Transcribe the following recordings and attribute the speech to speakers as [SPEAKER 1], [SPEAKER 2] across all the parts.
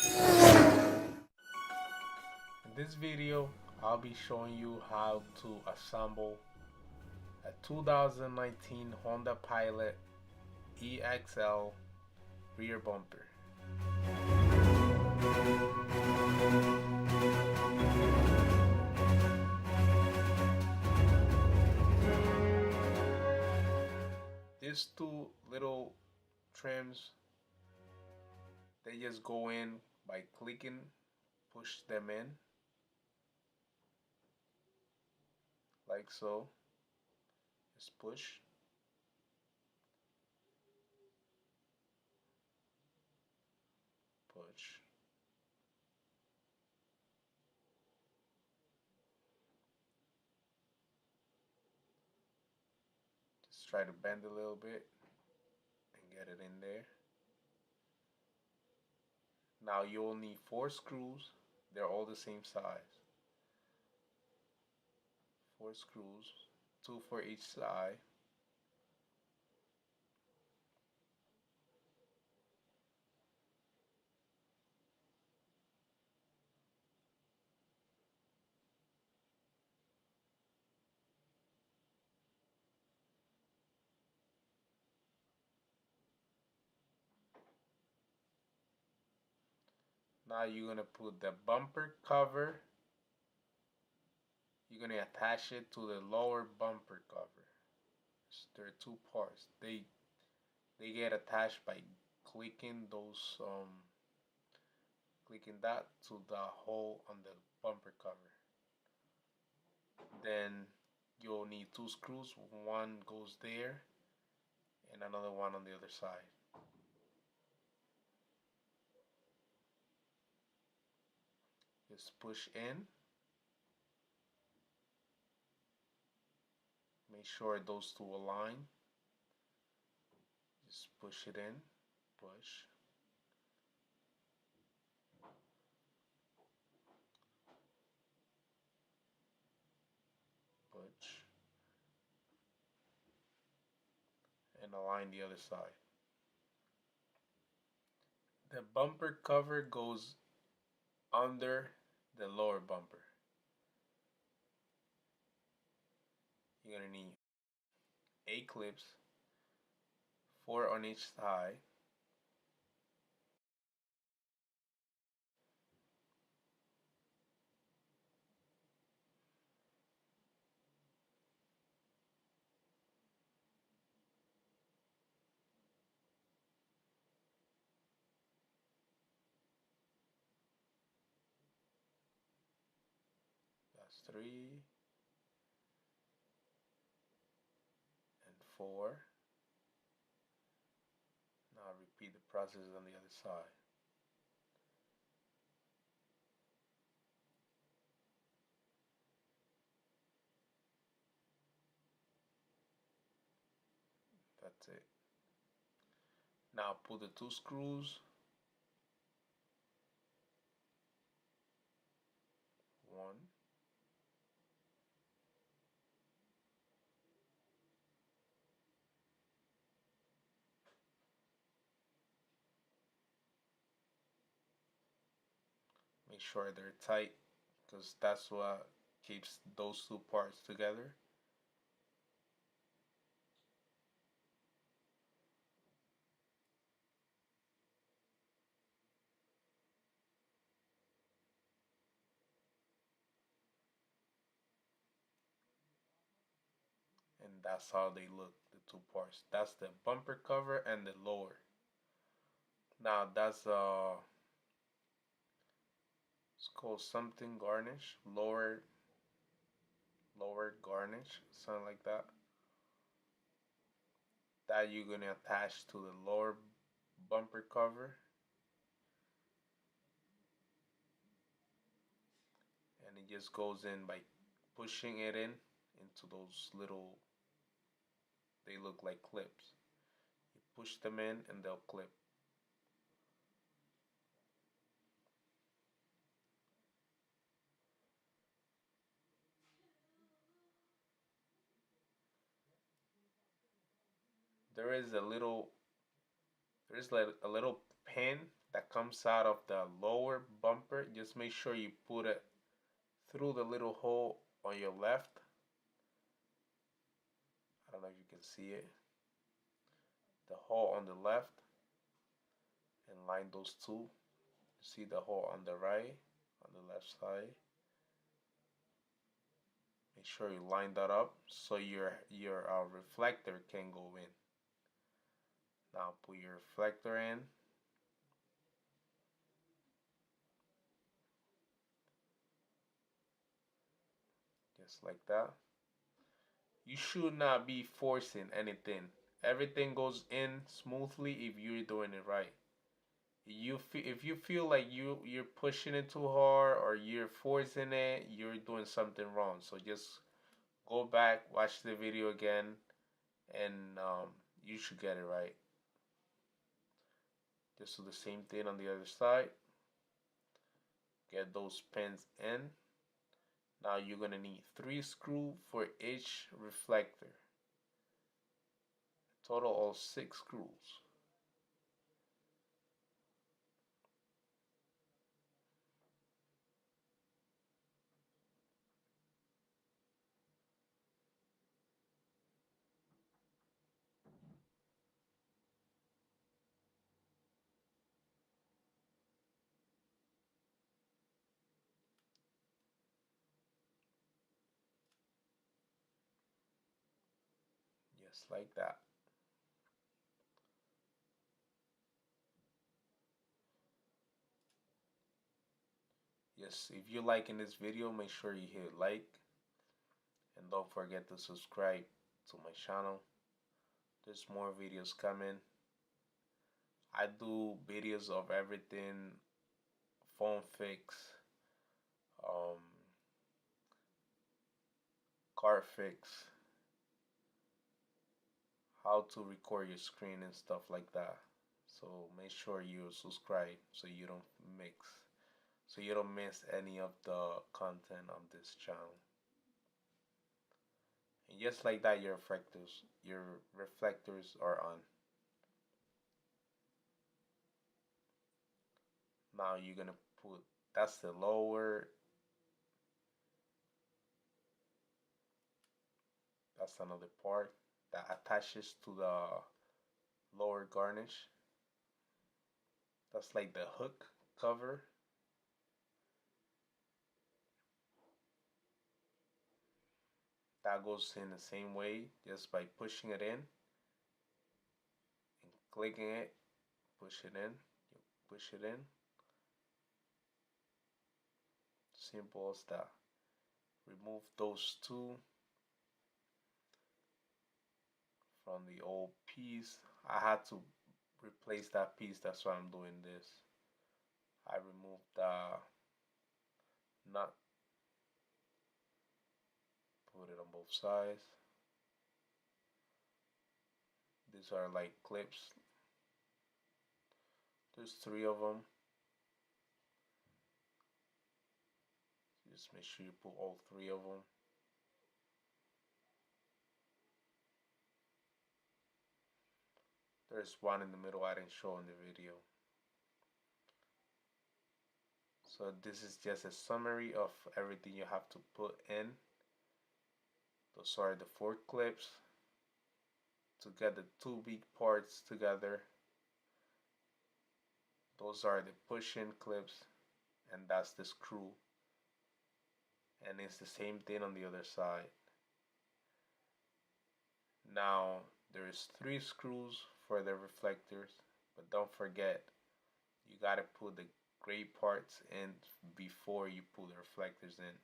[SPEAKER 1] In this video, I'll be showing you how to assemble a 2019 Honda Pilot EXL rear bumper. These two little trims, they just go in by clicking, push them in like so. Just push, push. Just try to bend a little bit and get it in there. Now you'll need 4 screws. They're all the same size. 4 screws, 2 for each side. Now you're gonna put the bumper cover. You're gonna attach it to the lower bumper cover. So there are 2 parts. They get attached by clicking those clicking that to the hole on the bumper cover. Then you'll need 2 screws. One goes there and another one on the other side. Just push in. Make sure those two align. Just push it in. Push. Push. And align the other side. The bumper cover goes under the lower bumper. You're gonna need 8 clips, 4 on each side. That's 3 and 4. Now repeat the process on the other side. That's it. Now put the 2 screws. 1. Make sure they're tight because that's what keeps those 2 parts together. And that's how they look, the 2 parts. That's the bumper cover and the lower. Now that's it's called something garnish, lower garnish, something like that. That you're gonna attach to the lower bumper cover, and it just goes in by pushing it in into those little, they look like clips. You push them in and they'll clip. There is a little, there's like a little pin that comes out of the lower bumper, just make sure you put it through the little hole on your left. I don't know if you can see it. The hole on the left, and line those two. See the hole on the right, on the left side. Make sure you line that up so your reflector can go in. Now put your reflector in. Just like that. You should not be forcing anything. Everything goes in smoothly if you're doing it right. If you feel like you're pushing it too hard or you're forcing it, you're doing something wrong. So just go back, watch the video again, and you should get it right. Just do the same thing on the other side. Get those pins in. Now you're gonna need 3 screws for each reflector. Total of 6 screws. Just like that. Yes, if you're liking this video, make sure you hit like and don't forget to subscribe to my channel. There's more videos coming. I do videos of everything, phone fix, um, car fix, how to record your screen and stuff like that. So make sure you subscribe so you don't miss any of the content on this channel. And just like that, your reflectors are on. Now you're gonna put, that's the lower, that's another part that attaches to the lower garnish. That's like the hook cover. That goes in the same way, just by pushing it in and clicking it, push it in, you push it in. Simple as that. Remove those two from the old piece. I had to replace that piece, that's why I'm doing this. I removed the nut, put it on both sides. These are like clips. There's 3 of them. Just make sure you put all 3 of them. There's one in the middle I didn't show in the video. So this is just a summary of everything you have to put in. Those are the 4 clips to get the 2 big parts together. Those are the push-in clips, and that's the screw. And it's the same thing on the other side. Now there's 3 screws for the reflectors, but don't forget, you gotta put the gray parts in before you put the reflectors in.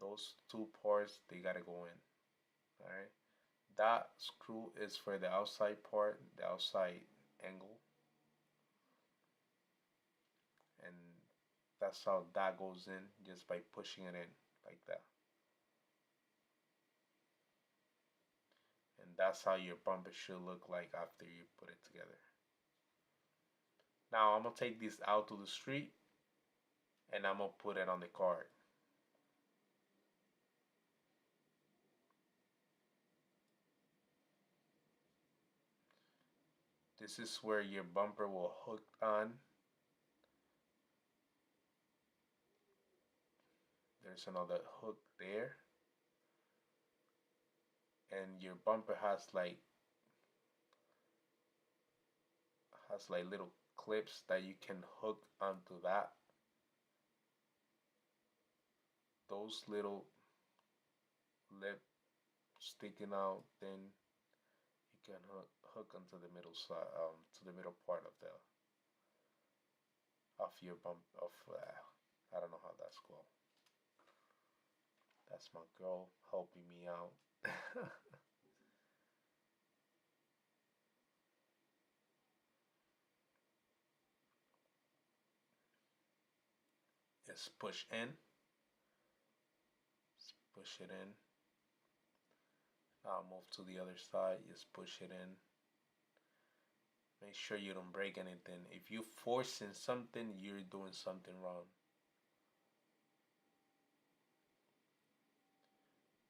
[SPEAKER 1] Those 2 parts, they gotta go in. Alright, that screw is for the outside part, the outside angle, and that's how that goes in, just by pushing it in like that. And that's how your bumper should look like after you put it together. Now I'm gonna take this out to the street and I'm gonna put it on the card. This is where your bumper will hook on. There's another hook there, and your bumper has like little clips that you can hook onto that. Those little lip sticking out, then you can hook onto the middle side, to the middle part of your bump of I don't know how that's called. That's my girl helping me out. Just push in. Just push it in. Now move to the other side. Just push it in. Make sure you don't break anything. If you're forcing something, you're doing something wrong.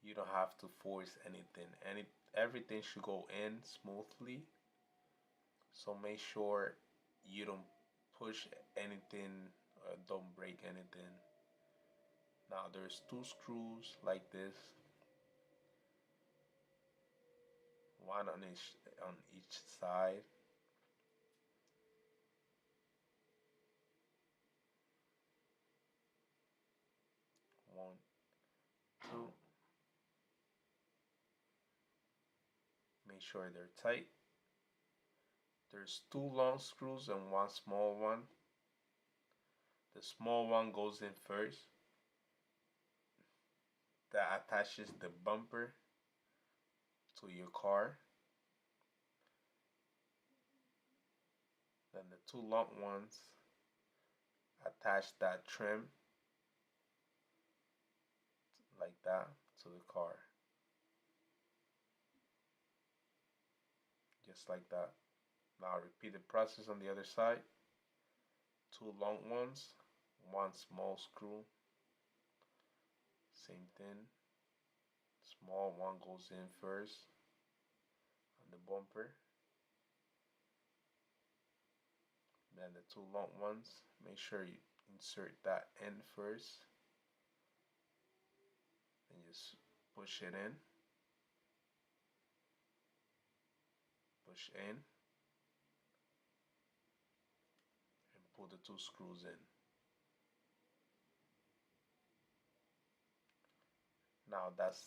[SPEAKER 1] You don't have to force anything. Everything should go in smoothly. So make sure you don't push anything or don't break anything. Now there's two screws like this, one on each side. One, two. Make sure they're tight. There's two long screws and one small one. The small one goes in first. That attaches the bumper to your car. Then the two long ones attach that trim like that to the car. Just like that. Now repeat the process on the other side. Two long ones, one small screw. Same thing. Small one goes in first on the bumper. Then the two long ones, make sure you insert that in first. And just push it in. Push in. And pull the two screws in. Now that's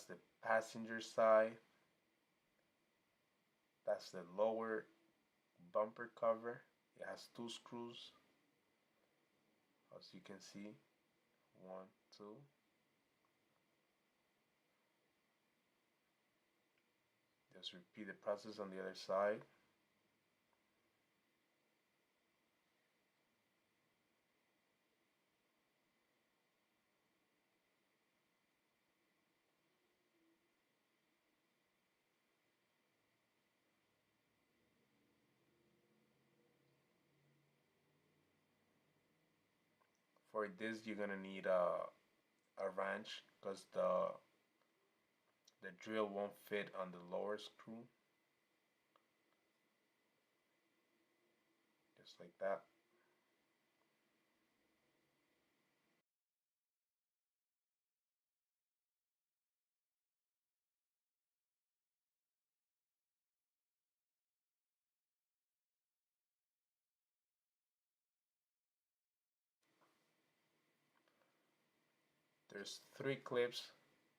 [SPEAKER 1] the passenger side. That's the lower bumper cover. It has two screws, as you can see. One, two. Just repeat the process on the other side. For this, you're gonna need a wrench because the drill won't fit on the lower screw. Just like that. There's three clips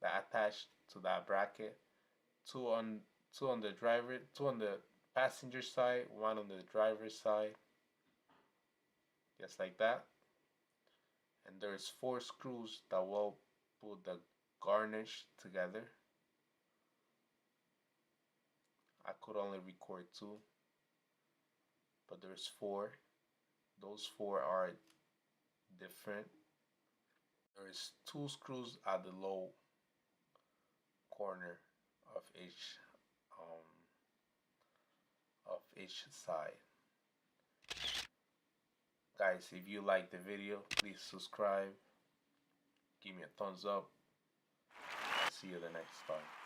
[SPEAKER 1] that attach to that bracket. Two on the driver, two on the passenger side, one on the driver's side. Just like that. And there's four screws that will put the garnish together. I could only record two, but there's four. Those four are different. There's two screws at the low corner of um, each side. Guys, if you like the video, please subscribe, give me a thumbs up. I'll see you the next time.